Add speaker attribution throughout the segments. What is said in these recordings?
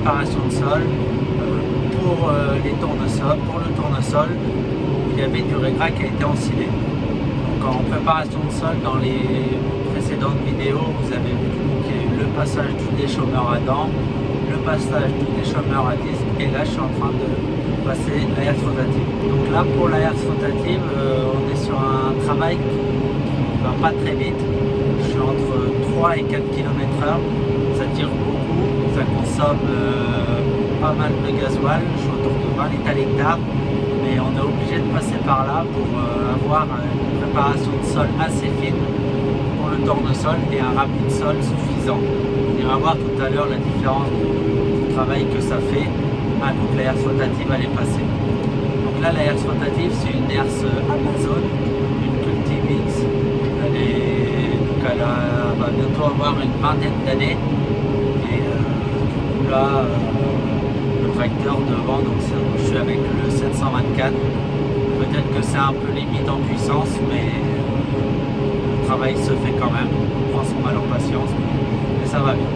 Speaker 1: préparation de sol, pour le tournesol, où il y avait du régras qui a été ensilé. Donc en préparation de sol, dans les précédentes vidéos, vous avez vu qu'il y a eu le passage du déchômeur à dents, le passage du déchômeur à disque, et là je suis en train de passer l'air rotative. Donc là pour l'air rotative, on est sur un travail qui va pas très vite. Je suis entre 3 et 4 km/h, ça tire beaucoup, ça consomme pas mal de gasoil, je suis autour de 20 litres à l'hectare, mais on est obligé de passer par là pour avoir une préparation de sol assez fine pour le tournesol et un rapide sol suffisant. On va voir tout à l'heure la différence du travail que ça fait. Donc la herse rotative elle est passée. Donc là la herse rotative c'est une herse Amazon, une Cultimix. Elle va bientôt avoir une vingtaine d'années. Et là le tracteur devant, donc je suis avec le 724. Peut-être que c'est un peu limite en puissance, mais le travail se fait quand même. On prend son mal en patience, mais ça va bien.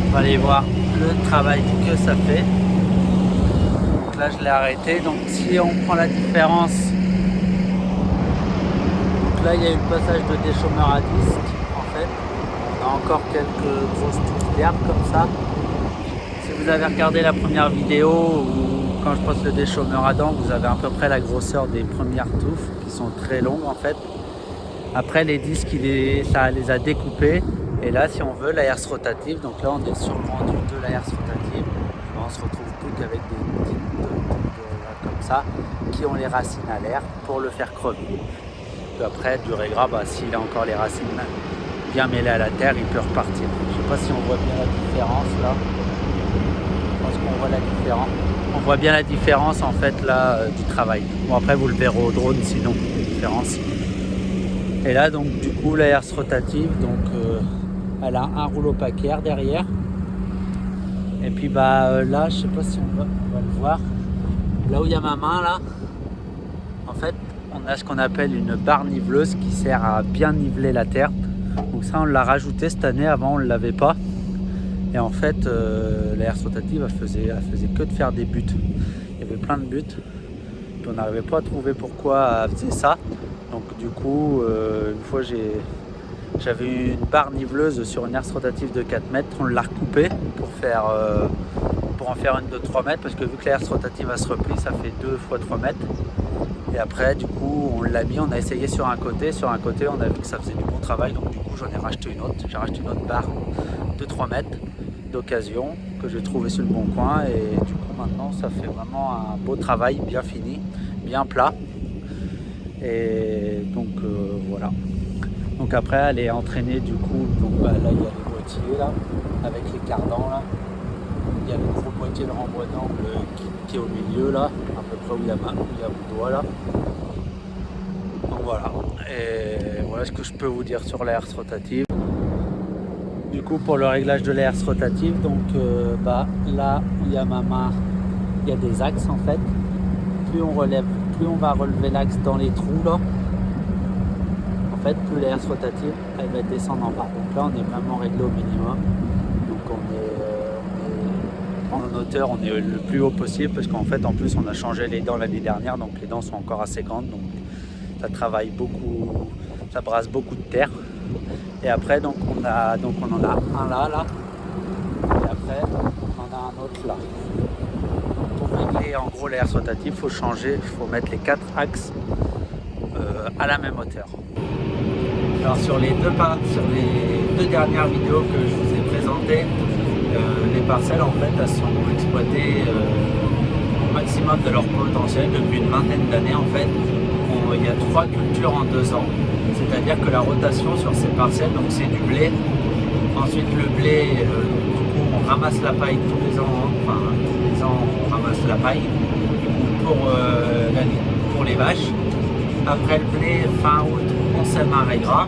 Speaker 1: On va aller voir le travail que ça fait. Donc là je l'ai arrêté. Donc si on prend la différence, donc là il y a eu le passage de déchômeur à disque en fait. On a encore quelques grosses touffes d'herbe comme ça. Si vous avez regardé la première vidéo où quand je passe le déchômeur à dents, vous avez à peu près la grosseur des premières touffes qui sont très longues en fait. Après les disques, ça les a découpés. Et là, si on veut, la herse rotative, donc là on est sur le rendu de la herse rotative, on se retrouve plus qu'avec des petites comme ça, qui ont les racines à l'air pour le faire crever.
Speaker 2: Puis après, du raiegras, s'il a encore les racines bien mêlées à la terre, il peut repartir. Je ne sais pas si on voit bien la différence là. Je pense qu'on voit la différence. On voit bien la différence en fait là du travail. Bon, après vous le verrez au drone sinon, la différence. Et là donc du coup la herse rotative, donc elle a un rouleau paquaire derrière. Et puis là, je sais pas si on va le voir. Là où il y a ma main là, en fait, on a ce qu'on appelle une barre niveleuse qui sert à bien niveler la terre. Donc ça, on l'a rajouté cette année. Avant, on ne l'avait pas. Et en fait, la herse rotative, elle faisait que de faire des buts. Il y avait plein de buts. Puis on n'arrivait pas à trouver pourquoi elle faisait ça. Donc du coup, une fois j'avais une barre niveleuse sur une herse rotative de 4 mètres. On l'a recoupée pour en faire une de 3 mètres. Parce que vu que la herse rotative a se replie, ça fait 2 fois 3 mètres. Et après, du coup, on l'a mis, on a essayé sur un côté. Sur un côté, on a vu que ça faisait du bon travail. Donc du coup, j'en ai racheté une autre. J'ai racheté une autre barre de 3 mètres d'occasion que j'ai trouvé sur le bon coin. Et du coup, maintenant, ça fait vraiment un beau travail, bien fini, bien plat. Et donc, voilà. Donc après, elle est entraînée du coup. Donc là, il y a les boîtiers là, avec les cardans là. Il y a le gros boîtier de renvoi d'angle qui est au milieu là, à peu près où il y a mon doigt là. Donc voilà. Et voilà ce que je peux vous dire sur la herse rotative. Du coup, pour le réglage de la herse rotative, donc là où il y a ma main, il y a des axes en fait. Plus on va relever l'axe dans les trous là. En fait, plus la herse rotative, elle va descendre en bas. Donc là, on est vraiment réglé au minimum. Donc on est en hauteur, on est le plus haut possible parce qu'en fait, en plus, on a changé les dents l'année dernière, donc les dents sont encore assez grandes. Donc ça travaille beaucoup, ça brasse beaucoup de terre. Et après, donc on en a un là. Et après, on a un autre là. Donc, pour régler en gros la herse rotative, il faut mettre les 4 axes à la même hauteur.
Speaker 1: Alors sur les deux dernières vidéos que je vous ai présentées, les parcelles en fait elles sont exploitées au maximum de leur potentiel depuis une vingtaine d'années en fait. Il y a 3 cultures en 2 ans, c'est-à-dire que la rotation sur ces parcelles, donc c'est du blé. Ensuite le blé, du coup on ramasse la paille tous les ans, tous les ans on ramasse la paille pour les vaches. Après le blé, fin août, on sème un raiegras.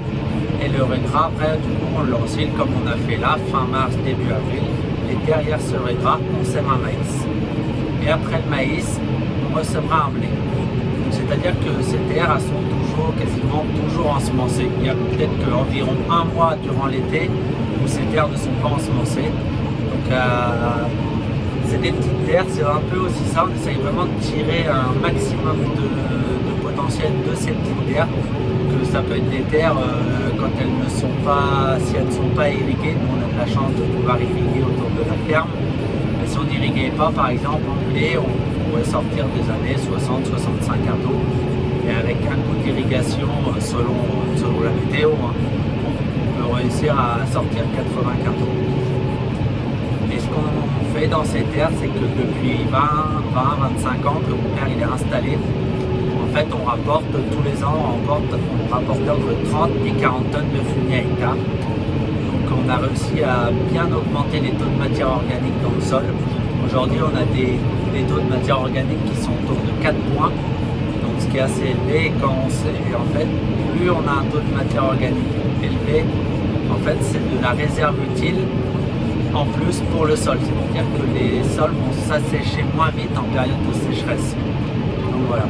Speaker 1: Et le raiegras, après, du coup, on l'enfile comme on a fait là, fin mars, début avril. Et derrière ce raiegras, on sème un maïs. Et après le maïs, on ressemera un blé. C'est-à-dire que ces terres, elles sont quasiment toujours ensemencées. Il y a peut-être qu'environ un mois durant l'été où ces terres ne sont pas ensemencées. Donc, c'est des petites terres, c'est un peu aussi ça. On essaye vraiment de tirer un maximum de potentiel de ces petites terres, que ça peut être des terres quand elles ne sont pas, si elles ne sont pas irriguées, nous on a de la chance de pouvoir irriguer autour de la ferme, mais si on n'irriguait pas par exemple en blé, on pourrait sortir des années 60-65 quintaux, et avec un coup d'irrigation selon la météo, on peut réussir à sortir 80 quintaux. Et ce qu'on fait dans ces terres, c'est que depuis 20-25 ans que mon père il est installé, en fait, on rapporte tous les ans, on rapporte entre 30 et 40 tonnes de fumier à hectare. Donc on a réussi à bien augmenter les taux de matière organique dans le sol. Aujourd'hui, on a des taux de matière organique qui sont autour de 4 points, donc ce qui est assez élevé. En fait, plus on a un taux de matière organique élevé, en fait, c'est de la réserve utile en plus pour le sol. C'est-à-dire que les sols vont s'assécher moins vite en période de sécheresse. Donc voilà.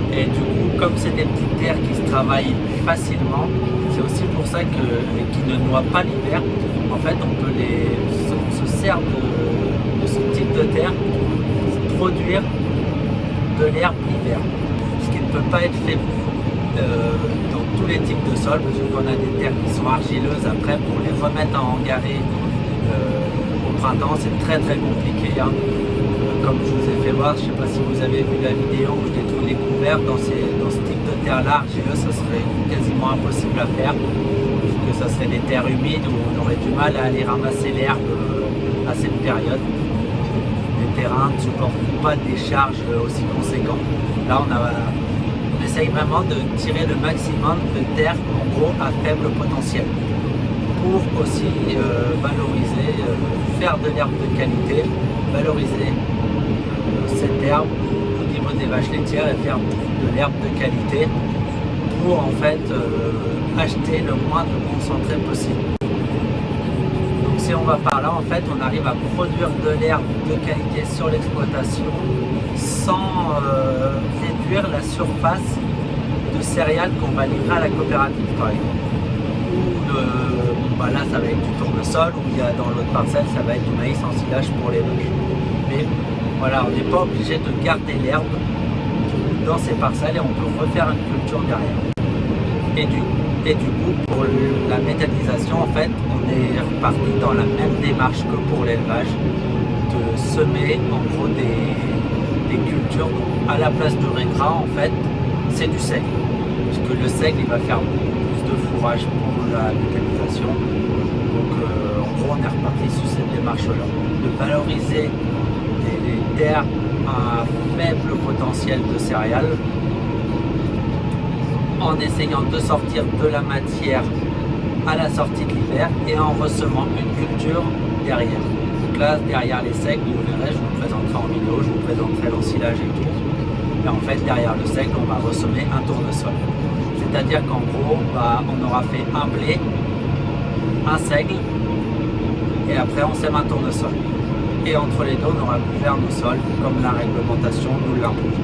Speaker 1: Et du coup, comme c'est des petites terres qui se travaillent facilement, c'est aussi pour ça qu'ils ne noient pas l'hiver. En fait, on se sert de ce type de terre pour produire de l'herbe l'hiver. Ce qui ne peut pas être fait dans tous les types de sols, parce qu'on a des terres qui sont argileuses après, pour les remettre à engarer au printemps, c'est très très compliqué. Hein. Comme je vous ai fait voir, je ne sais pas si vous avez vu la vidéo où j'ai tout découvert dans ce type de terre-là argileux, ça serait quasiment impossible à faire, puisque ça serait des terres humides où on aurait du mal à aller ramasser l'herbe à cette période. Les terrains ne supportent pas des charges aussi conséquentes. Là, on essaye vraiment de tirer le maximum de terre en gros à faible potentiel pour aussi valoriser, faire de l'herbe de qualité, valoriser cette herbe au niveau des vaches laitières et faire de l'herbe de qualité pour en fait acheter le moindre concentré possible. Donc si on va par là, en fait on arrive à produire de l'herbe de qualité sur l'exploitation sans réduire la surface de céréales qu'on va livrer à la coopérative par exemple. Ou là ça va être du tournesol, ou il y a dans l'autre parcelle ça va être du maïs en silage pour les vaches. Mais voilà, on n'est pas obligé de garder l'herbe dans ces parcelles et on peut refaire une culture derrière. Et du coup, pour la méthanisation, en fait, on est reparti dans la même démarche que pour l'élevage, de semer en gros des cultures. Donc, à la place du régras, en fait, c'est du seigle. Parce que le seigle, il va faire beaucoup plus de fourrage pour la méthanisation. Donc, en gros, on est reparti sur cette démarche-là, de valoriser des terres à faible potentiel de céréales, en essayant de sortir de la matière à la sortie de l'hiver et en ressemant une culture derrière. Donc là, derrière les seigles, vous verrez, je vous présenterai en vidéo, je vous présenterai l'ensilage et tout. Et en fait, derrière le seigle, on va ressemer un tournesol. C'est-à-dire qu'en gros, on aura fait un blé, un seigle, et après on sème un tournesol. Et entre les deux, on aura couvert nos sols, comme la réglementation nous l'impose.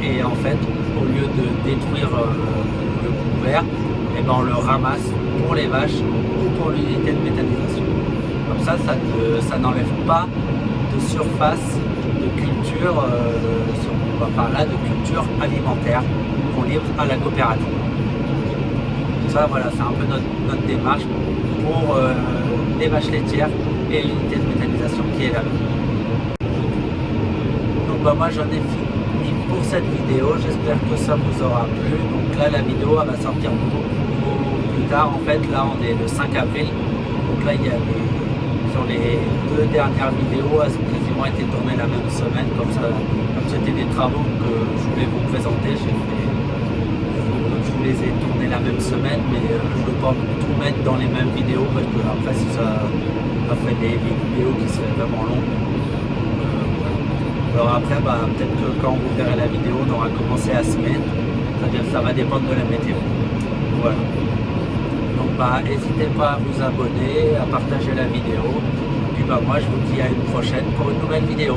Speaker 1: Et en fait, au lieu de détruire le couvert, on le ramasse pour les vaches ou pour l'unité de méthanisation. Comme ça, ça n'enlève pas de surface de culture, si on va par là, de culture alimentaire qu'on livre à la coopérative. Donc ça, voilà, c'est un peu notre démarche pour les vaches laitières et l'unité de méthanisation qui est là. Donc moi, j'en ai fini pour cette vidéo, j'espère que ça vous aura plu. Donc là la vidéo elle va sortir beaucoup plus tard, en fait là on est le 5 avril, donc là il y a sur les 2 dernières vidéos, elles ont quasiment été tournées la même semaine, comme c'était des travaux que je voulais vous présenter, je vous les ai tournés la même semaine, mais je ne veux pas tout mettre dans les mêmes vidéos parce que après ça ferait des vidéos qui seraient vraiment longues. Alors après, peut-être que quand vous verrez la vidéo, on aura commencé à semer, c'est-à-dire que ça va dépendre de la météo. Voilà. Donc n'hésitez pas à vous abonner, à partager la vidéo. Puis moi je vous dis à une prochaine pour une nouvelle vidéo.